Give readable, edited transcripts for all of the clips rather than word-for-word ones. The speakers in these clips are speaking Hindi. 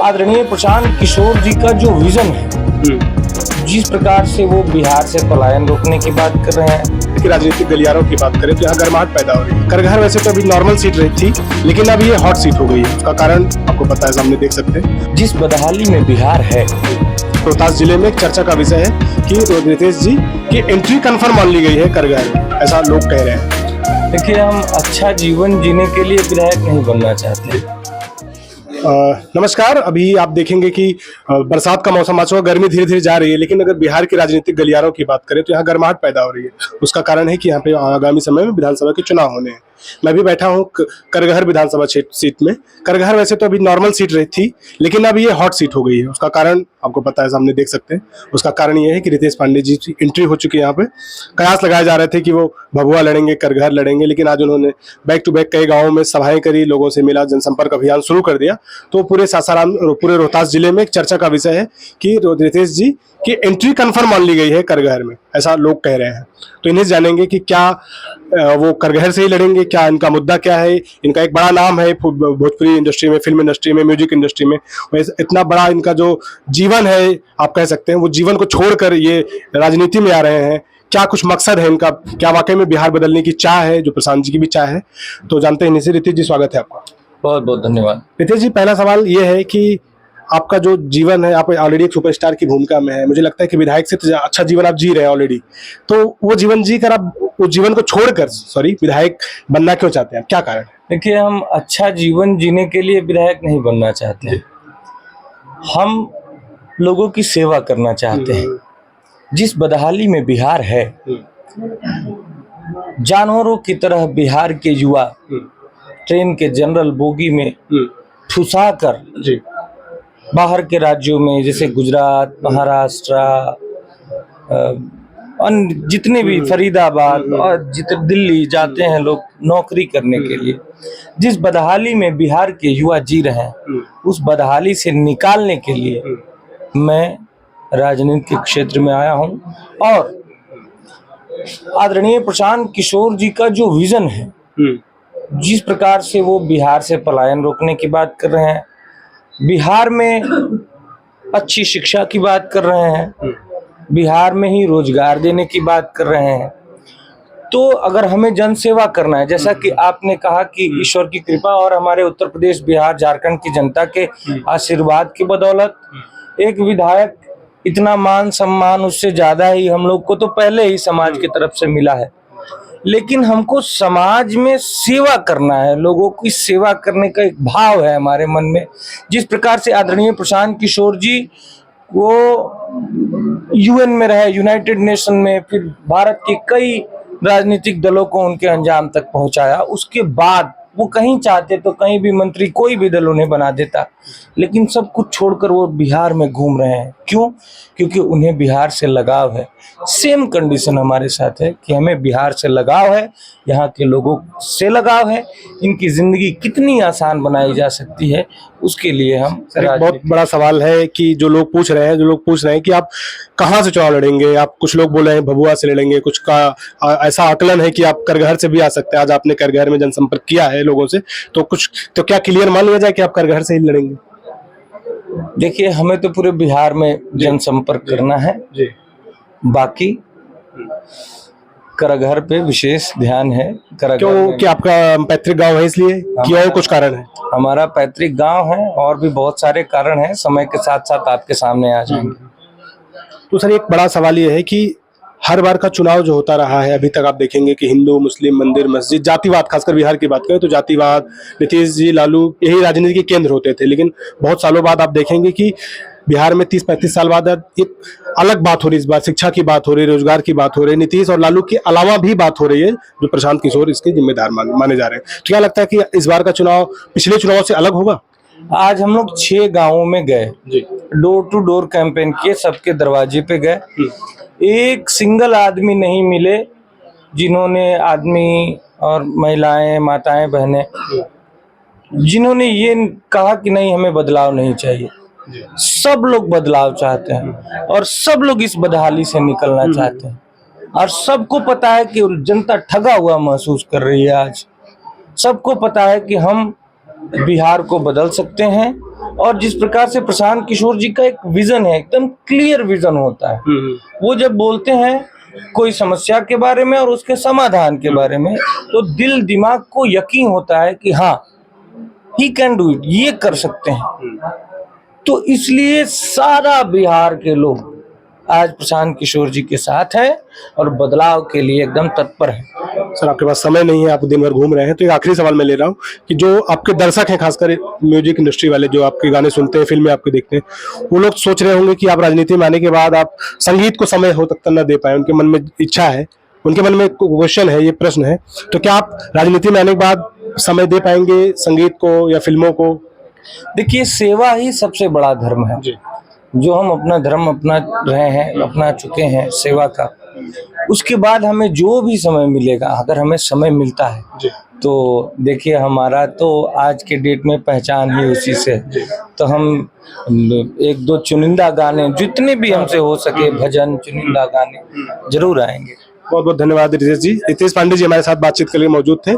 आदरणीय प्रशांत किशोर जी का जो विजन है, जिस प्रकार से वो बिहार से पलायन रोकने की बात कर रहे हैं, कि राजनीतिक गलियारों की बात करें तो यहाँ गर्माहट पैदा हो रही है। करगहर वैसे तो अभी नॉर्मल सीट रही थी, लेकिन अब ये हॉट सीट हो गई है। उसका कारण आपको पता है, सामने देख सकते हैं। जिस बदहाली में बिहार है, रोहतास जिले में एक चर्चा का विषय है कि रितेश जी की एंट्री कंफर्म मान ली गई है करगहर में, ऐसा लोग कह रहे हैं। देखिए, हम अच्छा जीवन जीने के लिए विधायक नहीं बनना चाहते। नमस्कार। अभी आप देखेंगे कि बरसात का मौसम आ चुका, गर्मी धीरे धीरे जा रही है, लेकिन अगर बिहार के राजनीतिक गलियारों की बात करें तो यहाँ गर्माहट पैदा हो रही है। उसका कारण है कि यहाँ पे आगामी समय में विधानसभा के चुनाव होने हैं। मैं भी बैठा हूँ करगहर विधानसभा सीट में। करगहर वैसे तो अभी नॉर्मल सीट रही थी, लेकिन अब ये हॉट सीट हो गई है। उसका कारण आपको पता है, सामने देख सकते हैं। उसका कारण ये है कि रितेश पांडे जी की एंट्री हो चुकी है यहाँ पे। कयास लगाए जा रहे थे कि वो भभुआ लड़ेंगे, करगहर लड़ेंगे, लेकिन आज उन्होंने बैक टू बैक कई गाँवों में सभाएं करी, लोगों से मिला, जनसंपर्क अभियान शुरू कर दिया। तो पूरे सासाराम, पूरे रोहतास जिले में एक चर्चा का विषय है कि रितेश जी की एंट्री कंफर्म मान ली गई है करगहर में, ऐसा लोग कह रहे हैं। तो इन्हें जानेंगे कि क्या वो करगहर से ही लड़ेंगे, क्या इनका मुद्दा क्या है। इनका एक बड़ा नाम है भोजपुरी इंडस्ट्री में, फिल्म इंडस्ट्री में, म्यूजिक इंडस्ट्री में। इतना बड़ा इनका जो जीवन है, आप कह सकते हैं, वो जीवन को छोड़कर ये राजनीति में आ रहे हैं। क्या कुछ मकसद है इनका, क्या वाकई में बिहार बदलने की चाह है, जो प्रशांत जी की भी चाह है। तो जानते हैं इन्हीं से। रितेश जी, स्वागत है आपका। बहुत बहुत धन्यवाद। रितेश जी, पहला सवाल ये है कि आपका जो जीवन है, आप ऑलरेडी एक सुपरस्टार की भूमिका में है। मुझे लगता है कि विधायक से तो अच्छा जीवन आप जी रहे हैं ऑलरेडी। तो वो जीवन जी कर आप उस जीवन को छोड़कर विधायक बनना क्यों चाहते हैं, क्या कारण है? देखिए, हम अच्छा जीवन जीने के लिए विधायक नहीं बनना चाहते। हम लोगों की सेवा करना चाहते हैं। जिस बदहाली में बिहार है, जानवरों की तरह बिहार के युवा ट्रेन के जनरल बोगी में ठुसा कर बाहर के राज्यों में, जैसे गुजरात, महाराष्ट्र, अन्य जितने भी, फरीदाबाद और दिल्ली जाते हैं लोग नौकरी करने के लिए। जिस बदहाली में बिहार के युवा जी रहे हैं, उस बदहाली से निकालने के लिए मैं राजनीति के क्षेत्र में आया हूं। और आदरणीय प्रशांत किशोर जी का जो विजन है, जिस प्रकार से वो बिहार से पलायन रोकने की बात कर रहे हैं, बिहार में अच्छी शिक्षा की बात कर रहे हैं, बिहार में ही रोजगार देने की बात कर रहे हैं। तो अगर हमें जन सेवा करना है, जैसा कि आपने कहा कि ईश्वर की कृपा और हमारे उत्तर प्रदेश, बिहार, झारखंड की जनता के आशीर्वाद की बदौलत एक विधायक, इतना मान सम्मान उससे ज्यादा ही हम लोग को तो पहले ही समाज की तरफ से मिला है। लेकिन हमको समाज में सेवा करना है, लोगों की सेवा करने का एक भाव है हमारे मन में। जिस प्रकार से आदरणीय प्रशांत किशोर जी वो यूएन में रहे, यूनाइटेड नेशन में, फिर भारत के कई राजनीतिक दलों को उनके अंजाम तक पहुंचाया। उसके बाद वो कहीं चाहते तो कहीं भी मंत्री, कोई भी दल उन्हें बना देता, लेकिन सब कुछ छोड़कर वो बिहार में घूम रहे हैं। क्यों? क्योंकि उन्हें बिहार से लगाव है। सेम कंडीशन हमारे साथ है कि हमें बिहार से लगाव है, यहाँ के लोगों से लगाव है। इनकी जिंदगी कितनी आसान बनाई जा सकती है, उसके लिए हम। बहुत बड़ा सवाल है कि जो लोग पूछ रहे हैं कि आप कहाँ से चुनाव लड़ेंगे। आप, कुछ लोग बोल रहे हैं भभुआ से लड़ेंगे, कुछ का ऐसा आकलन है कि आप करगहर से भी आ सकते हैं। आज आपने करगहर में जनसंपर्क किया है लोगों से, तो क्या क्लियर मान लिया जाए कि आप करगहर से ही लड़ेंगे? देखिए, हमें तो पूरे बिहार में जनसंपर्क करना है जी। बाकी करगहर पे विशेष ध्यान है। क्यों? कि आपका पैतृक गांव है इसलिए, कि और कुछ कारण है? हमारा पैतृक गांव है, और भी बहुत सारे कारण हैं, समय के साथ साथ आपके सामने आ जाएंगे। तो सर, एक बड़ा सवाल ये है कि हर बार का चुनाव जो होता रहा है अभी तक, आप देखेंगे कि हिंदू मुस्लिम, मंदिर मस्जिद, जातिवाद, खासकर बिहार की बात करें तो जातिवाद, नीतीश जी, लालू, यही राजनीति के केंद्र होते थे। लेकिन बहुत सालों बाद आप देखेंगे कि बिहार में 30-35 साल बाद एक अलग बात हो रही है। इस बार शिक्षा की बात हो रही है, रोजगार की बात हो रही है। नीतीश और लालू के अलावा भी बात हो रही है, जो प्रशांत किशोर इसके जिम्मेदार माने जा रहे हैं। तो क्या लगता है कि इस बार का चुनाव पिछले चुनाव से अलग होगा? आज हम लोग 6 गांवों में गए, डोर टू डोर कैंपेन किए, सबके दरवाजे पे गए। एक सिंगल आदमी नहीं मिले जिन्होंने, आदमी और महिलाएं, माताएं, बहनें, जिन्होंने ये कहा कि नहीं, हमें बदलाव नहीं चाहिए। सब लोग बदलाव चाहते हैं और सब लोग इस बदहाली से निकलना चाहते हैं। और सबको पता है कि जनता ठगा हुआ महसूस कर रही है। आज सबको पता है कि हम बिहार को बदल सकते हैं और जिस प्रकार से प्रशांत किशोर जी का एक विजन है, एकदम क्लियर विजन होता है। वो जब बोलते हैं कोई समस्या के बारे में और उसके समाधान के बारे में, तो दिल दिमाग को यकीन होता है कि हाँ, ही कैन डू इट, ये कर सकते हैं। तो इसलिए सारा बिहार के लोग आज प्रशांत किशोर जी के साथ हैं और बदलाव के लिए एकदम तत्पर हैं। सर, आपके पास समय नहीं है, आप दिन भर घूम रहे हैं, तो एक आखिरी सवाल मैं ले रहा हूँ कि जो आपके दर्शक हैं, खासकर म्यूजिक इंडस्ट्री वाले जो आपके गाने सुनते हैं, फिल्में आपके देखते हैं, वो लोग सोच रहे होंगे कि आप राजनीति में आने के बाद आप संगीत को समय हो सकता न दे पाए, उनके मन में इच्छा है, उनके मन में क्वेश्चन है, ये प्रश्न है, तो क्या आप राजनीति में आने के बाद समय दे पाएंगे संगीत को या फिल्मों को? देखिए, सेवा ही सबसे बड़ा धर्म है। जो हम अपना धर्म अपना रहे हैं, अपना चुके हैं सेवा का, उसके बाद हमें जो भी समय मिलेगा, अगर हमें समय मिलता है तो देखिए, हमारा तो आज के डेट में पहचान ही उसी से। तो हम एक दो चुनिंदा गाने, जितने भी हमसे हो सके भजन, चुनिंदा गाने जरूर आएंगे। बहुत बहुत धन्यवाद रितेश जी। रितेश पांडे जी हमारे साथ बातचीत के लिए मौजूद थे।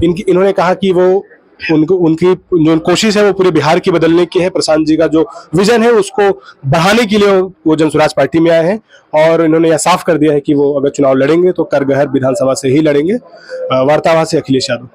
इन्होंने कहा कि वो उनकी जो कोशिश है वो पूरे बिहार की बदलने की है। प्रशांत जी का जो विजन है उसको बढ़ाने के लिए वो जनसुराज पार्टी में आए हैं और इन्होंने यह साफ कर दिया है कि वो अगर चुनाव लड़ेंगे तो करगहर विधानसभा से ही लड़ेंगे। वार्तावार से अखिलेश यादव।